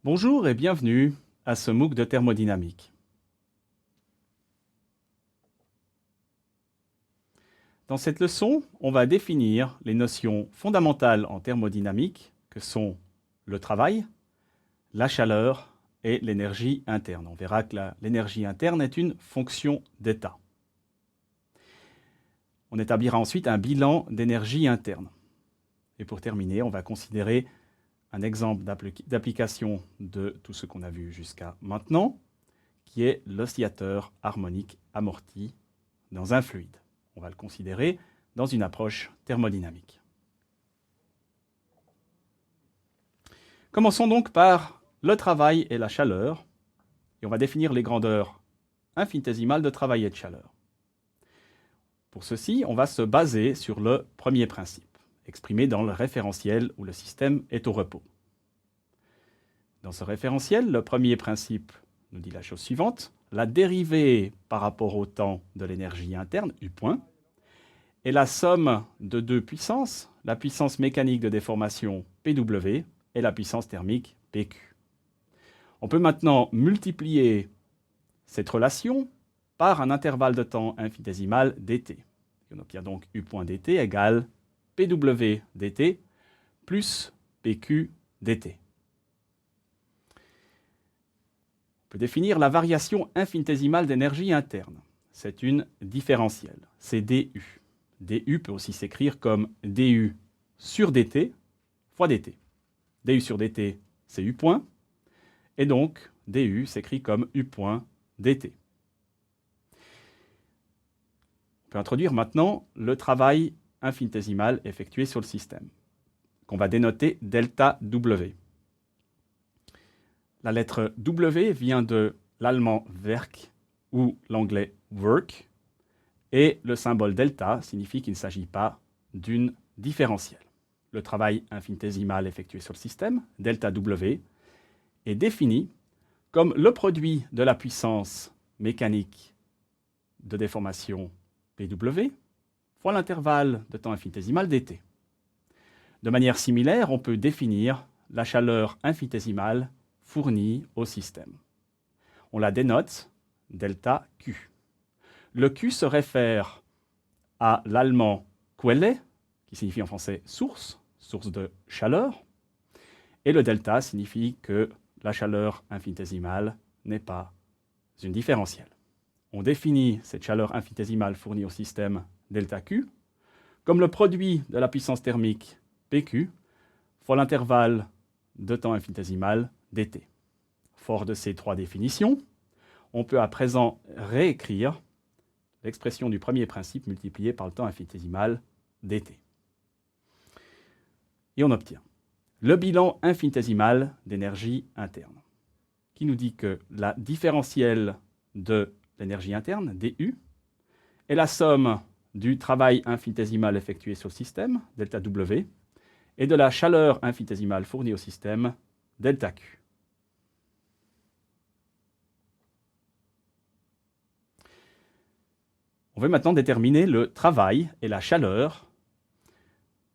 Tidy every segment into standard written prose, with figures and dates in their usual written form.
Bonjour et bienvenue à ce MOOC de thermodynamique. Dans cette leçon, on va définir les notions fondamentales en thermodynamique que sont le travail, la chaleur et l'énergie interne. On verra que l'énergie interne est une fonction d'état. On établira ensuite un bilan d'énergie interne. Et pour terminer, on va considérer un exemple d'application de tout ce qu'on a vu jusqu'à maintenant, qui est l'oscillateur harmonique amorti dans un fluide. On va le considérer dans une approche thermodynamique. Commençons donc par le travail et la chaleur, et on va définir les grandeurs infinitésimales de travail et de chaleur. Pour ceci, on va se baser sur le premier principe, exprimé dans le référentiel où le système est au repos. Dans ce référentiel, le premier principe nous dit la chose suivante: la dérivée par rapport au temps de l'énergie interne, U point, est la somme de deux puissances, la puissance mécanique de déformation PW et la puissance thermique PQ. On peut maintenant multiplier cette relation par un intervalle de temps infinitésimal dt. On obtient donc U point dt égale PW dt plus PQ dt. On peut définir la variation infinitésimale d'énergie interne. C'est une différentielle, c'est du. du peut aussi s'écrire comme du sur dt fois dt. du sur dt, c'est U point, et donc du s'écrit comme U point dt. On peut introduire maintenant le travail infinitésimal effectué sur le système, qu'on va dénoter delta W. La lettre W vient de l'allemand Werk ou l'anglais work, et le symbole delta signifie qu'il ne s'agit pas d'une différentielle. Le travail infinitésimal effectué sur le système, delta W, est défini comme le produit de la puissance mécanique de déformation PW fois l'intervalle de temps infinitésimal dt. De manière similaire, on peut définir la chaleur infinitésimale fournie au système. On la dénote delta Q. Le Q se réfère à l'allemand Quelle, qui signifie en français source, source de chaleur, et le delta signifie que la chaleur infinitésimale n'est pas une différentielle. On définit cette chaleur infinitésimale fournie au système delta Q comme le produit de la puissance thermique PQ fois l'intervalle de temps infinitésimal dt. Fort de ces trois définitions, on peut à présent réécrire l'expression du premier principe multipliée par le temps infinitésimal dt. Et on obtient le bilan infinitésimal d'énergie interne, qui nous dit que la différentielle de l'énergie interne, du, est la somme du travail infinitésimal effectué sur le système, delta W, et de la chaleur infinitésimale fournie au système, delta Q. On veut maintenant déterminer le travail et la chaleur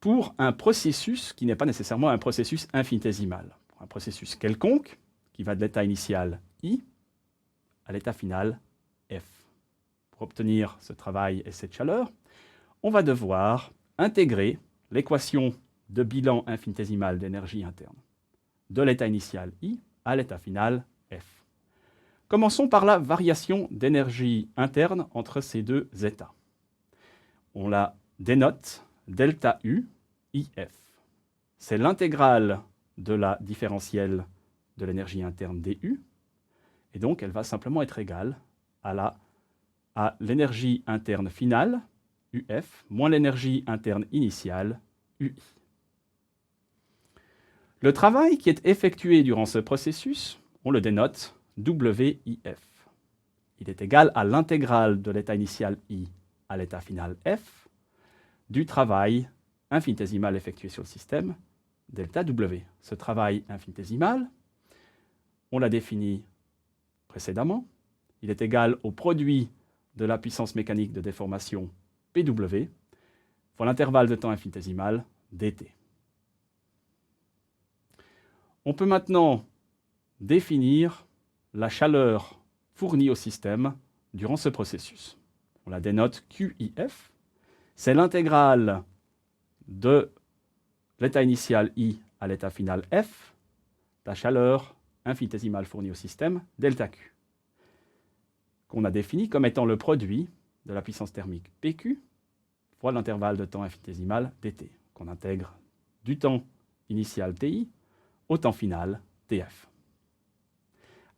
pour un processus qui n'est pas nécessairement un processus infinitésimal. Pour un processus quelconque, qui va de l'état initial I à l'état final F. Pour obtenir ce travail et cette chaleur, on va devoir intégrer l'équation de bilan infinitésimal d'énergie interne de l'état initial I à l'état final F. Commençons par la variation d'énergie interne entre ces deux états. On la dénote delta U IF. C'est l'intégrale de la différentielle de l'énergie interne du, et donc elle va simplement être égale à l'énergie interne finale, UF, moins l'énergie interne initiale, UI. Le travail qui est effectué durant ce processus, on le dénote WIF. Il est égal à l'intégrale de l'état initial I à l'état final F du travail infinitésimal effectué sur le système, delta W. Ce travail infinitésimal, on l'a défini précédemment, il est égal au produit de la puissance mécanique de déformation PW fois l'intervalle de temps infinitésimal dt. On peut maintenant définir la chaleur fournie au système durant ce processus. On la dénote QIF. C'est l'intégrale de l'état initial I à l'état final F, la chaleur infinitésimale fournie au système, delta Q, qu'on a défini comme étant le produit de la puissance thermique PQ fois l'intervalle de temps infinitésimal dt, qu'on intègre du temps initial TI au temps final TF.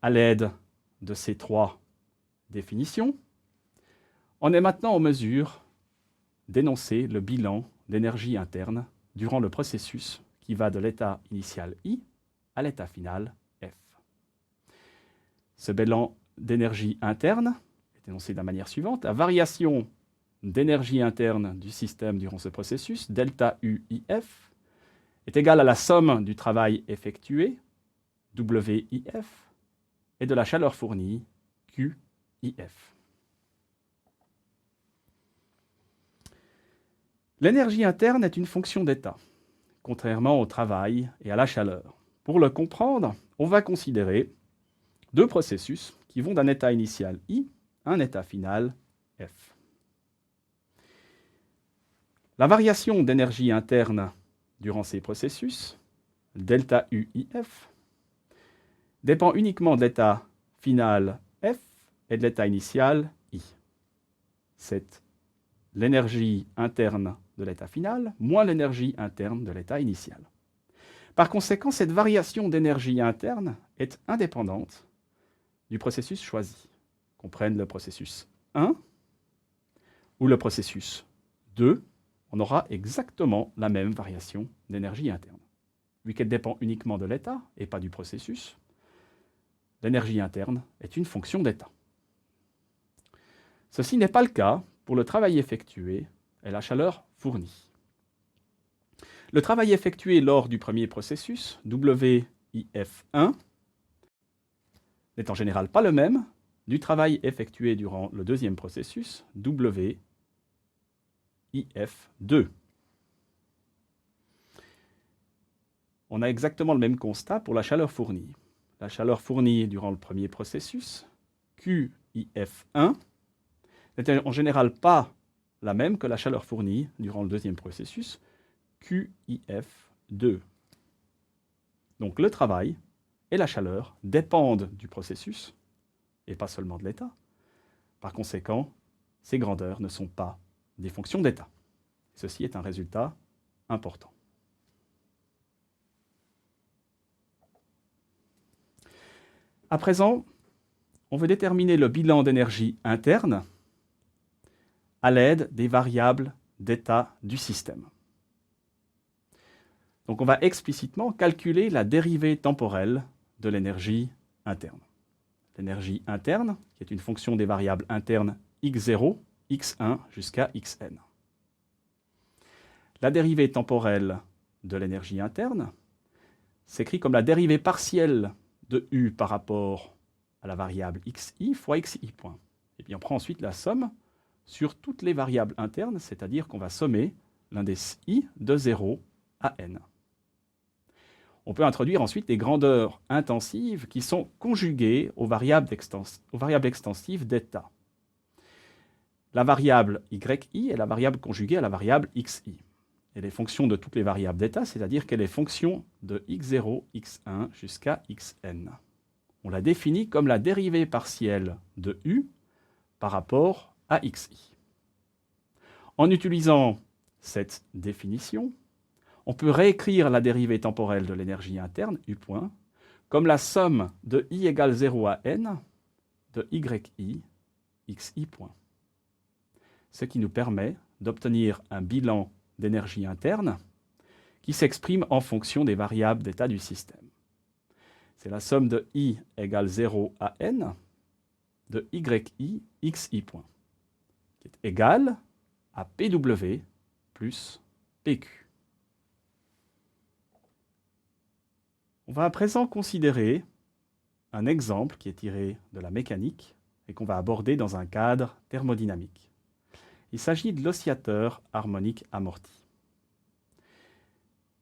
À l'aide de ces trois définitions, on est maintenant en mesure d'énoncer le bilan d'énergie interne durant le processus qui va de l'état initial I à l'état final F. Ce bilan d'énergie interne est énoncé de la manière suivante. La variation d'énergie interne du système durant ce processus, delta UIF, est égale à la somme du travail effectué, WIF, et de la chaleur fournie, QIF. L'énergie interne est une fonction d'état, contrairement au travail et à la chaleur. Pour le comprendre, on va considérer deux processus qui vont d'un état initial I à un état final F. La variation d'énergie interne durant ces processus, delta UIF, dépend uniquement de l'état final F et de l'état initial I. C'est l'énergie interne de l'état final moins l'énergie interne de l'état initial. Par conséquent, cette variation d'énergie interne est indépendante du processus choisi, qu'on prenne le processus 1 ou le processus 2, on aura exactement la même variation d'énergie interne. Vu qu'elle dépend uniquement de l'état et pas du processus, l'énergie interne est une fonction d'état. Ceci n'est pas le cas pour le travail effectué et la chaleur fournie. Le travail effectué lors du premier processus, WIF1, n'est en général pas le même du travail effectué durant le deuxième processus, WIF2. On a exactement le même constat pour la chaleur fournie. La chaleur fournie durant le premier processus, QIF1, n'est en général pas la même que la chaleur fournie durant le deuxième processus, QIF2. Donc le travail et la chaleur dépendent du processus, et pas seulement de l'état. Par conséquent, ces grandeurs ne sont pas des fonctions d'état. Ceci est un résultat important. À présent, on veut déterminer le bilan d'énergie interne à l'aide des variables d'état du système. Donc on va explicitement calculer la dérivée temporelle de l'énergie interne. L'énergie interne, qui est une fonction des variables internes x0, x1 jusqu'à xn. La dérivée temporelle de l'énergie interne s'écrit comme la dérivée partielle de u par rapport à la variable xi fois xi point. Et puis on prend ensuite la somme sur toutes les variables internes, c'est-à-dire qu'on va sommer l'indice i de 0 à n. On peut introduire ensuite des grandeurs intensives qui sont conjuguées aux variables extensives d'état. La variable yi est la variable conjuguée à la variable xi. Elle est fonction de toutes les variables d'état, c'est-à-dire qu'elle est fonction de x0, x1 jusqu'à xn. On la définit comme la dérivée partielle de u par rapport à xi. En utilisant cette définition, on peut réécrire la dérivée temporelle de l'énergie interne, u point, comme la somme de i égale 0 à n de yi, xi point. Ce qui nous permet d'obtenir un bilan d'énergie interne qui s'exprime en fonction des variables d'état du système. C'est la somme de i égale 0 à n de yi, xi point, qui est égale à pw plus pq. On va à présent considérer un exemple qui est tiré de la mécanique et qu'on va aborder dans un cadre thermodynamique. Il s'agit de l'oscillateur harmonique amorti.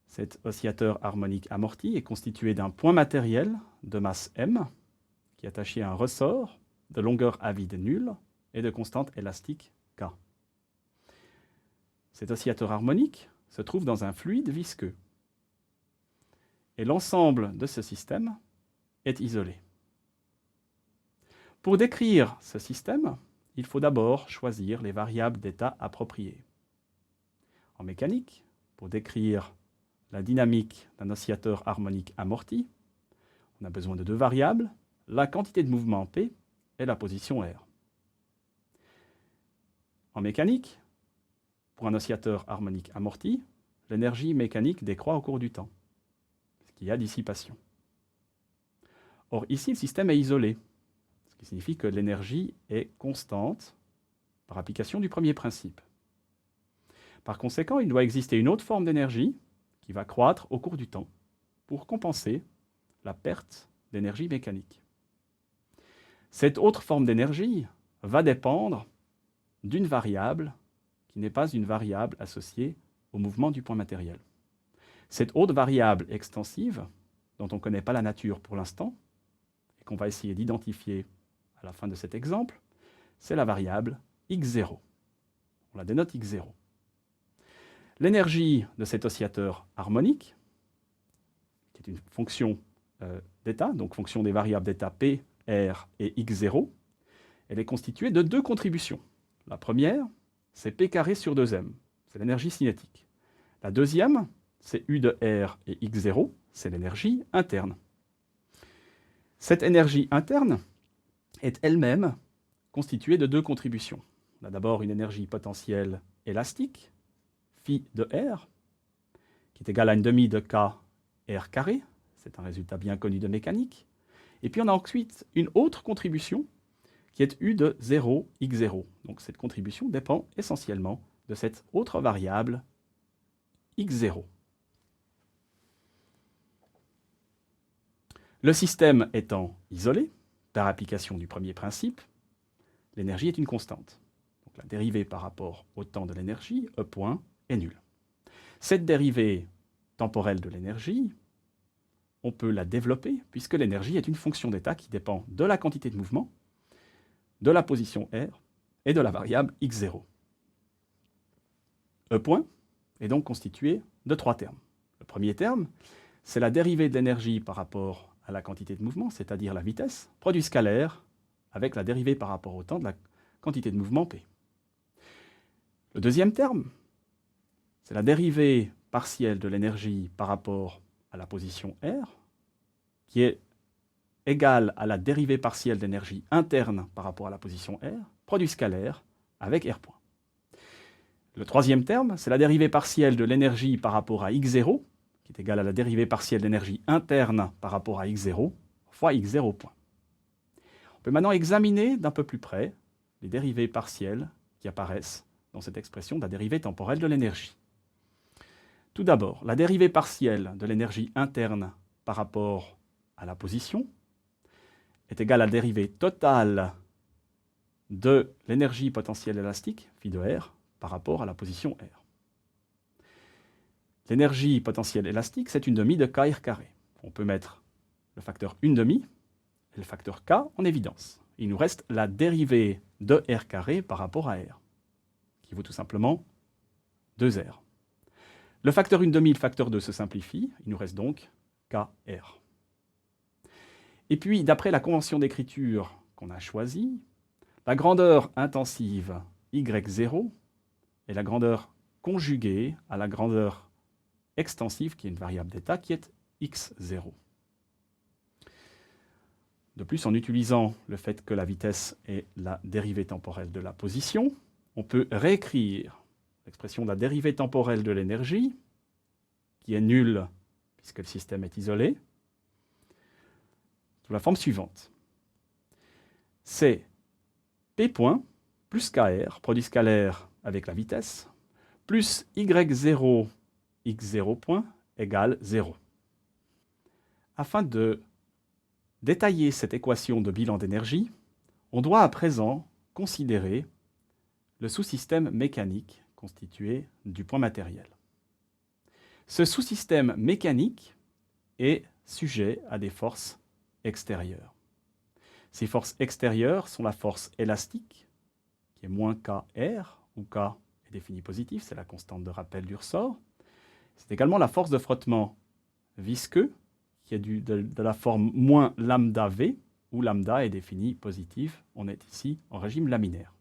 Cet oscillateur harmonique amorti est constitué d'un point matériel de masse m, qui est attaché à un ressort de longueur à vide nulle et de constante élastique K. Cet oscillateur harmonique se trouve dans un fluide visqueux. Et l'ensemble de ce système est isolé. Pour décrire ce système, il faut d'abord choisir les variables d'état appropriées. En mécanique, pour décrire la dynamique d'un oscillateur harmonique amorti, on a besoin de deux variables, la quantité de mouvement P et la position R. En mécanique, pour un oscillateur harmonique amorti, l'énergie mécanique décroît au cours du temps, ce qui a dissipation. Or, ici, le système est isolé, ce qui signifie que l'énergie est constante par application du premier principe. Par conséquent, il doit exister une autre forme d'énergie qui va croître au cours du temps pour compenser la perte d'énergie mécanique. Cette autre forme d'énergie va dépendre d'une variable qui n'est pas une variable associée au mouvement du point matériel. Cette autre variable extensive, dont on ne connaît pas la nature pour l'instant, et qu'on va essayer d'identifier à la fin de cet exemple, c'est la variable x0. On la dénote x0. L'énergie de cet oscillateur harmonique, qui est une fonction d'état, donc fonction des variables d'état P, R et x0, elle est constituée de deux contributions. La première, c'est P carré sur 2m, c'est l'énergie cinétique. La deuxième, c'est U de R et x0, c'est l'énergie interne. Cette énergie interne est elle-même constituée de deux contributions. On a d'abord une énergie potentielle élastique, phi de R, qui est égale à une demi de K R carré, c'est un résultat bien connu de mécanique. Et puis on a ensuite une autre contribution qui est U de 0, x0. Donc cette contribution dépend essentiellement de cette autre variable x0. Le système étant isolé, par application du premier principe, l'énergie est une constante. Donc la dérivée par rapport au temps de l'énergie, E point, est nulle. Cette dérivée temporelle de l'énergie, on peut la développer puisque l'énergie est une fonction d'état qui dépend de la quantité de mouvement, de la position R et de la variable x0. E point est donc constitué de trois termes. Le premier terme, c'est la dérivée de l'énergie par rapport à la quantité de mouvement, c'est-à-dire la vitesse, produit scalaire avec la dérivée par rapport au temps de la quantité de mouvement P. Le deuxième terme, c'est la dérivée partielle de l'énergie par rapport à la position R, qui est égale à la dérivée partielle d'énergie interne par rapport à la position R, produit scalaire avec R point. Le troisième terme, c'est la dérivée partielle de l'énergie par rapport à x0, qui est égale à la dérivée partielle d'énergie interne par rapport à x0, fois x0 point. On peut maintenant examiner d'un peu plus près les dérivées partielles qui apparaissent dans cette expression de la dérivée temporelle de l'énergie. Tout d'abord, la dérivée partielle de l'énergie interne par rapport à la position est égale à la dérivée totale de l'énergie potentielle élastique, phi de R, par rapport à la position R. L'énergie potentielle élastique, c'est une demi de K R carré. On peut mettre le facteur une demi et le facteur K en évidence. Il nous reste la dérivée de R carré par rapport à R, qui vaut tout simplement 2R. Le facteur une demi et le facteur 2 se simplifient, il nous reste donc KR. Et puis, d'après la convention d'écriture qu'on a choisie, la grandeur intensive Y0 est la grandeur conjuguée à la grandeur extensive, qui est une variable d'état, qui est X0. De plus, en utilisant le fait que la vitesse est la dérivée temporelle de la position, on peut réécrire l'expression de la dérivée temporelle de l'énergie, qui est nulle puisque le système est isolé, sous la forme suivante. C'est P point plus KR, produit scalaire avec la vitesse, plus Y0, X0 point égale 0. Afin de détailler cette équation de bilan d'énergie, on doit à présent considérer le sous-système mécanique constitué du point matériel. Ce sous-système mécanique est sujet à des forces extérieures. Ces forces extérieures sont la force élastique, qui est moins KR, où K est défini positif, c'est la constante de rappel du ressort. C'est également la force de frottement visqueux, qui est de la forme moins lambda V, où lambda est défini positif. On est ici en régime laminaire.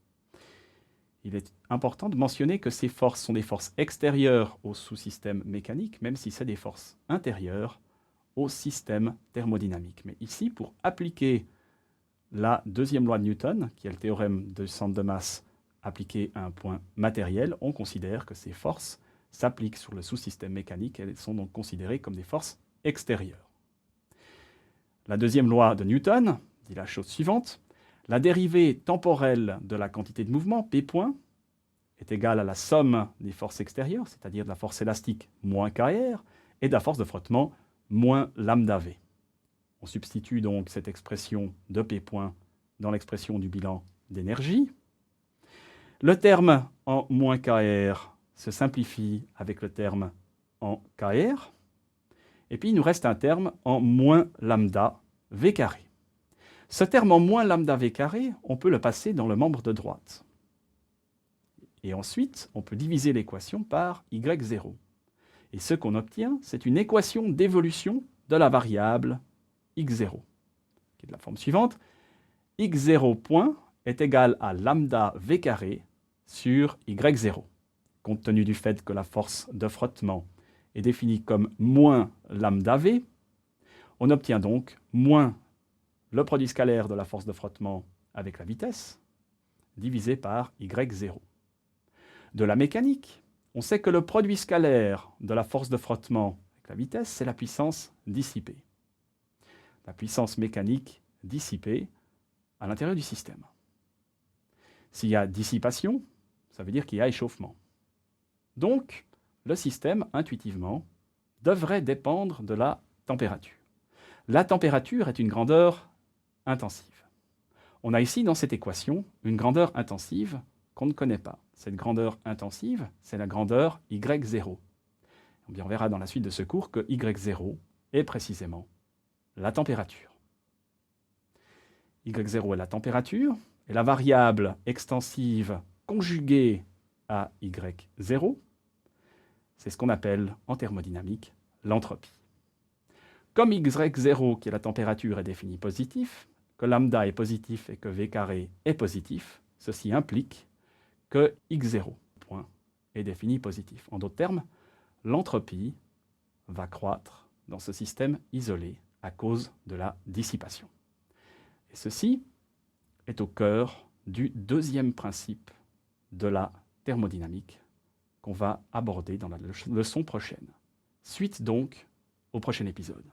Il est important de mentionner que ces forces sont des forces extérieures au sous-système mécanique, même si c'est des forces intérieures au système thermodynamique. Mais ici, pour appliquer la deuxième loi de Newton, qui est le théorème du centre de masse appliqué à un point matériel, on considère que ces forces s'appliquent sur le sous-système mécanique et elles sont donc considérées comme des forces extérieures. La deuxième loi de Newton dit la chose suivante. La dérivée temporelle de la quantité de mouvement, P point, est égale à la somme des forces extérieures, c'est-à-dire de la force élastique moins KR, et de la force de frottement moins lambda V. On substitue donc cette expression de P point dans l'expression du bilan d'énergie. Le terme en moins KR se simplifie avec le terme en KR. Et puis il nous reste un terme en moins lambda V carré. Ce terme en moins lambda V carré, on peut le passer dans le membre de droite. Et ensuite, on peut diviser l'équation par Y0. Et ce qu'on obtient, c'est une équation d'évolution de la variable x0, qui est de la forme suivante. x0 point est égal à lambda v carré sur y0. Compte tenu du fait que la force de frottement est définie comme moins lambda v, on obtient donc moins le produit scalaire de la force de frottement avec la vitesse, divisé par y0. De la mécanique, on sait que le produit scalaire de la force de frottement avec la vitesse, c'est la puissance dissipée. La puissance mécanique dissipée à l'intérieur du système. S'il y a dissipation, ça veut dire qu'il y a échauffement. Donc, le système, intuitivement, devrait dépendre de la température. La température est une grandeur intensive. On a ici, dans cette équation, une grandeur intensive qu'on ne connaît pas. Cette grandeur intensive, c'est la grandeur y0. On verra dans la suite de ce cours que y0 est précisément la température. Y0 est la température, et la variable extensive conjuguée à Y0, c'est ce qu'on appelle en thermodynamique l'entropie. Comme Y0, qui est la température, est défini positif, que lambda est positif et que V carré est positif, ceci implique que X0 point est défini positif. En d'autres termes, l'entropie va croître dans ce système isolé à cause de la dissipation. Et ceci est au cœur du deuxième principe de la thermodynamique qu'on va aborder dans la leçon prochaine. Suite donc au prochain épisode.